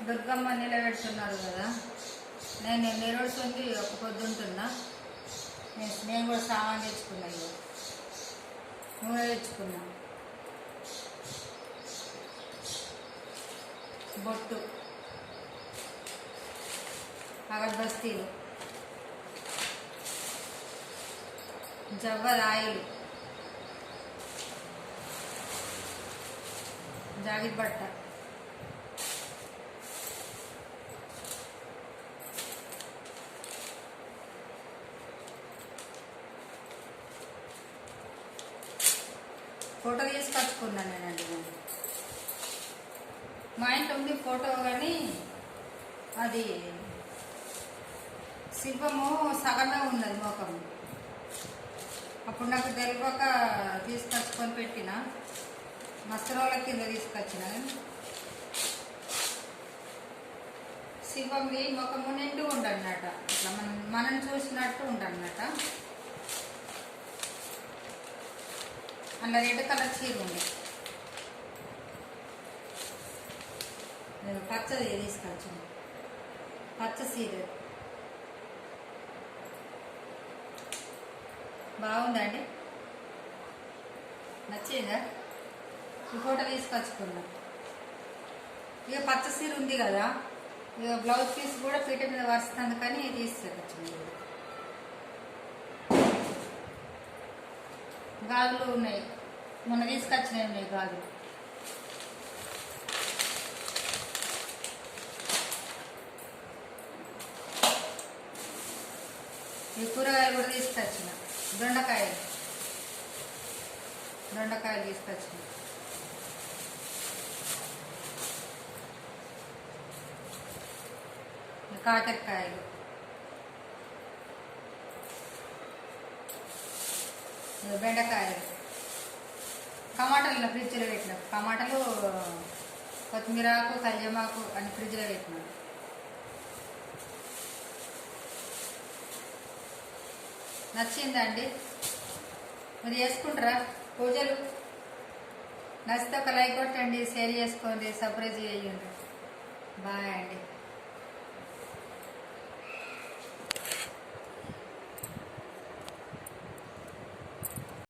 దుర్గమ్మ నిలబెడుతున్నారు కదా. నేను ఎన్ని రోజులు ఉంది ఒక పొద్దుంటున్నా. నేను కూడా సామాన్ తెచ్చుకున్నా, నూనె తెచ్చుకున్నా, బొట్టు, అగరబస్తీలు, జవ్వల ఆయిల్, జాకెట్ బట్ట, ఫోటో తీసుకొచ్చుకున్నాను నేనండి. మా ఇంట్లో ఉంది ఫోటో, కానీ అది శిల్పము సగమే ఉన్నది మోకము. అప్పుడు నాకు తెలియక తీసుకొచ్చుకొని పెట్టిన, మస్తు రోజుల కింద తీసుకొచ్చిన. శిల్పంది ముఖము నిండు ఉండన్నట, ఇట్లా మనం చూసినట్టు ఉండన్నట. అలా రెడ్ కలర్ చీర ఉంది, నేను పచ్చది తీసుకొచ్చాను, పచ్చ చీర బాగుందండి, నచ్చిందా? ఈ ఫోటో తీసుకొచ్చుకున్నా. ఇక పచ్చ చీర ఉంది కదా, ఇక బ్లౌజ్ పీస్ కూడా పీట మీద వస్తుంది, కానీ తీసుకొచ్చింది. గాజులు ఉన్నాయి, మొన్న తీసుకొచ్చినాయి ఉన్నాయి గాజులు. ఈ కూరగాయలు కూడా తీసుకొచ్చిన, దొండకాయలు తీసుకొచ్చిన. కాకరకాయలు, బెండకాయలు, టమాటాలు ఫ్రిడ్జ్లో పెట్టిన, టమాటాలు, కొత్తిమీరాకు, కళ్యామాకు అని ఫ్రిడ్జ్లో పెట్టినాను. నచ్చిందండి? మీరు చేసుకుంటారా పూజలు? నచ్చితే ఒక లైక్ కొట్టండి, షేర్ చేసుకోండి, సబ్స్క్రైబ్ చేయండి. బాయ్ అండి.